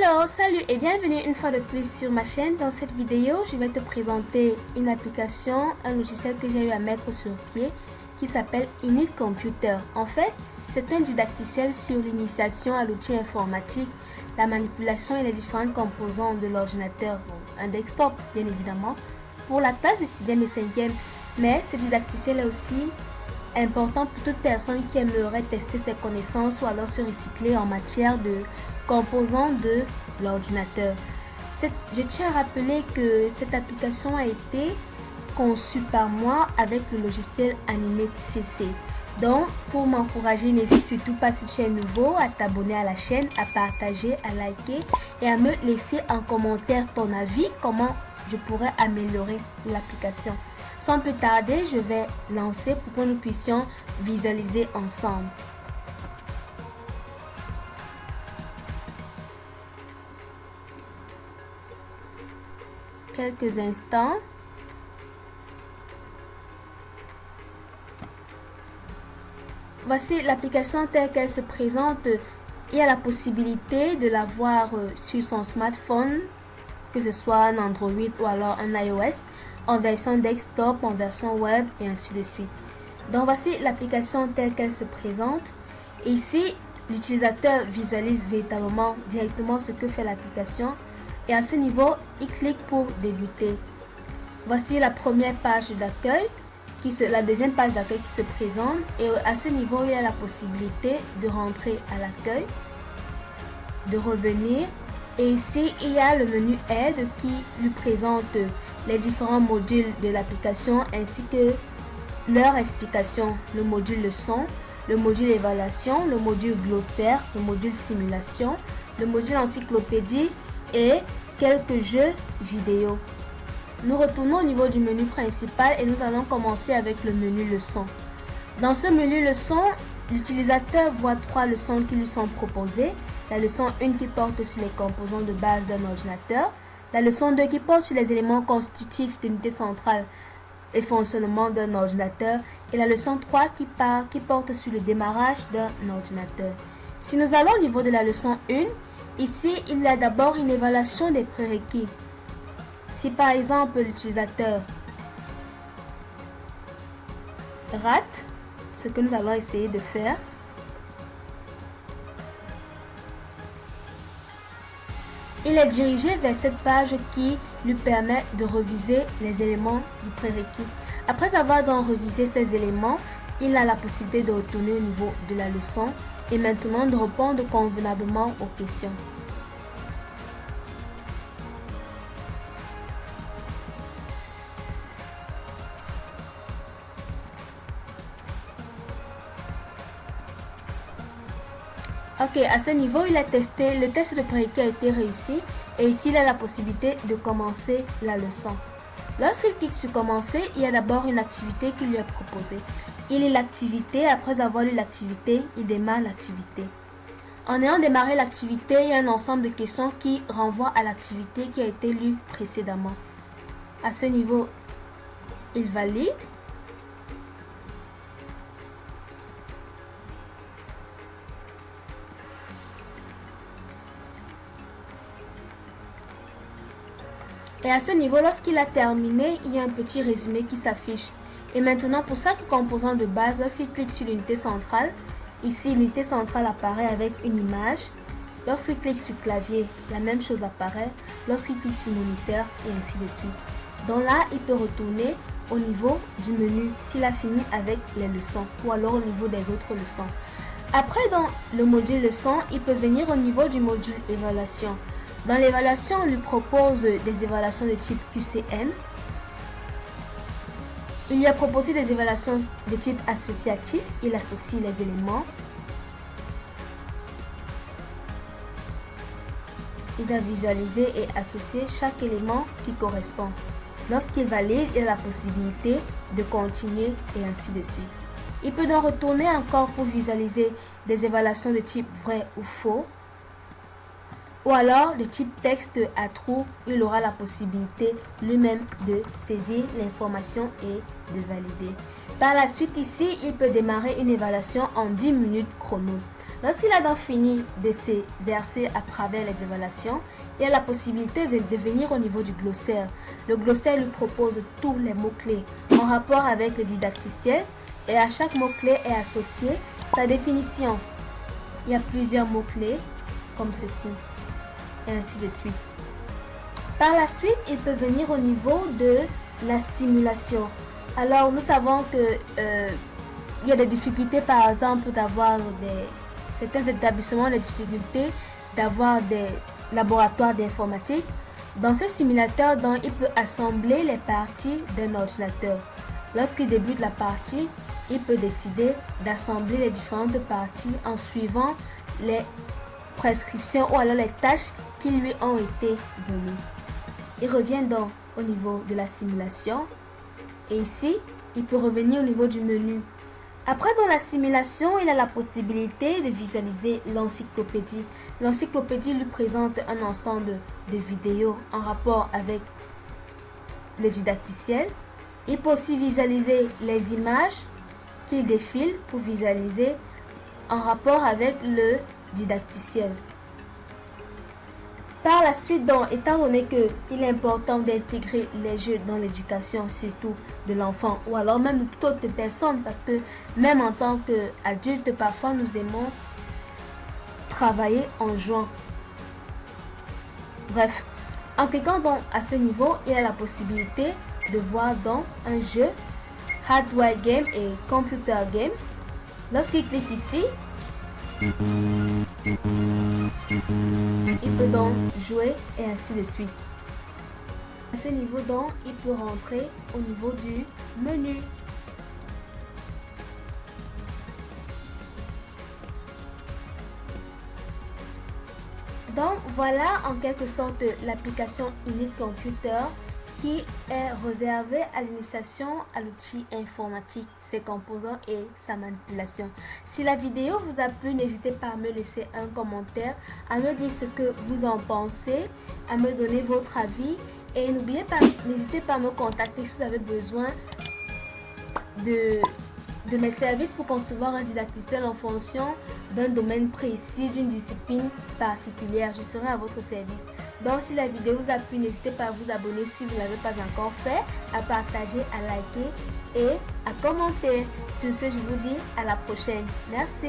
Hello, salut et bienvenue une fois de plus sur ma chaîne. Dans cette vidéo, je vais te présenter une application, un logiciel que j'ai eu à mettre sur pied qui s'appelle Init Computer. En fait, c'est un didacticiel sur l'initiation à l'outil informatique, la manipulation et les différents composants de l'ordinateur, un desktop bien évidemment, pour la classe de 6e et 5e. Mais ce didacticiel est aussi important pour toute personne qui aimerait tester ses connaissances ou alors se recycler en matière de composants de l'ordinateur. Je tiens à rappeler que cette application a été conçue par moi avec le logiciel Animate CC. Donc, pour m'encourager, n'hésite surtout pas, si tu es nouveau, à t'abonner à la chaîne, à partager, à liker et à me laisser en commentaire ton avis, comment je pourrais améliorer l'application. Sans plus tarder, je vais lancer pour que nous puissions visualiser ensemble. Quelques instants. Voici l'application telle qu'elle se présente. Il y a la possibilité de la voir sur son smartphone, que ce soit un Android ou alors un iOS, en version desktop, en version web et ainsi de suite. Donc voici l'application telle qu'elle se présente. Ici, l'utilisateur visualise véritablement directement ce que fait l'application. Et à ce niveau, il clique pour débuter. Voici la première page d'accueil, la deuxième page d'accueil qui se présente. Et à ce niveau, il y a la possibilité de rentrer à l'accueil, de revenir. Et ici, il y a le menu aide qui lui présente les différents modules de l'application ainsi que leur explication. Le module leçon, le module évaluation, le module glossaire, le module simulation, le module encyclopédie et quelques jeux vidéo. Nous retournons au niveau du menu principal et nous allons commencer avec le menu leçon. Dans ce menu leçon, l'utilisateur voit 3 leçons qui lui sont proposées. La leçon 1 qui porte sur les composants de base d'un ordinateur. La leçon 2 qui porte sur les éléments constitutifs d'unité centrale et fonctionnement d'un ordinateur. Et la leçon 3 qui porte sur le démarrage d'un ordinateur. Si nous allons au niveau de la leçon 1, ici, il y a d'abord une évaluation des prérequis. Si par exemple l'utilisateur rate, ce que nous allons essayer de faire, il est dirigé vers cette page qui lui permet de reviser les éléments du prérequis. Après avoir donc revisé ces éléments, il a la possibilité de retourner au niveau de la leçon et maintenant de répondre convenablement aux questions. Ok, à ce niveau, il a testé, le test de prérequis a été réussi et ici, il a la possibilité de commencer la leçon. Lorsqu'il clique sur commencer, il y a d'abord une activité qui lui est proposée. Il lit l'activité, après avoir lu l'activité, il démarre l'activité. En ayant démarré l'activité, il y a un ensemble de questions qui renvoient à l'activité qui a été lue précédemment. À ce niveau, il valide. Et à ce niveau, lorsqu'il a terminé, il y a un petit résumé qui s'affiche. Et maintenant, pour chaque composant de base, lorsqu'il clique sur l'unité centrale, ici l'unité centrale apparaît avec une image. Lorsqu'il clique sur clavier, la même chose apparaît. Lorsqu'il clique sur moniteur et ainsi de suite. Donc là, il peut retourner au niveau du menu s'il a fini avec les leçons ou alors au niveau des autres leçons. Après, dans le module leçon, il peut venir au niveau du module évaluation. Dans l'évaluation, on lui propose des évaluations de type QCM. Il lui a proposé des évaluations de type associatif. Il associe les éléments. Il va visualiser et associer chaque élément qui correspond. Lorsqu'il valide, il a la possibilité de continuer et ainsi de suite. Il peut donc retourner encore pour visualiser des évaluations de type vrai ou faux. Ou alors, de type texte à trous, il aura la possibilité lui-même de saisir l'information et de valider. Par la suite, ici, il peut démarrer une évaluation en 10 minutes chrono. Lorsqu'il a donc fini de s'exercer à travers les évaluations, il a la possibilité de venir au niveau du glossaire. Le glossaire lui propose tous les mots-clés en rapport avec le didacticiel et à chaque mot-clé est associé sa définition. Il y a plusieurs mots-clés comme ceci et ainsi de suite. Par la suite, il peut venir au niveau de la simulation. Alors, nous savons que il y a des difficultés, par exemple, d'avoir certains établissements, des difficultés d'avoir des laboratoires d'informatique. Dans ce simulateur, donc, il peut assembler les parties d'un ordinateur. Lorsqu'il débute la partie, il peut décider d'assembler les différentes parties en suivant les prescriptions ou alors les tâches qui lui ont été données. Il revient donc au niveau de la simulation et ici, il peut revenir au niveau du menu. Après, dans la simulation, il a la possibilité de visualiser l'encyclopédie. L'encyclopédie lui présente un ensemble de vidéos en rapport avec le didacticiel. Il peut aussi visualiser les images qu'il défile pour visualiser en rapport avec le didacticiel. Par la suite, donc, étant donné qu'il est important d'intégrer les jeux dans l'éducation, surtout de l'enfant ou alors même de toute autre personne, parce que même en tant qu'adulte, parfois nous aimons travailler en jouant. Bref, en cliquant donc à ce niveau, il a la possibilité de voir donc un jeu, hardware game et computer game. Lorsqu'il clique ici, il peut donc jouer et ainsi de suite. À ce niveau donc, il peut rentrer au niveau du menu. Donc voilà en quelque sorte l'application Init Computer qui est réservée à l'initiation à l'outil informatique, ses composants et sa manipulation. Si la vidéo vous a plu, n'hésitez pas à me laisser un commentaire, à me dire ce que vous en pensez, à me donner votre avis et n'hésitez pas à me contacter si vous avez besoin de mes services pour concevoir un didacticiel en fonction d'un domaine précis, d'une discipline particulière. Je serai à votre service. Donc si la vidéo vous a plu, n'hésitez pas à vous abonner si vous ne l'avez pas encore fait, à partager, à liker et à commenter. Sur ce, je vous dis à la prochaine. Merci.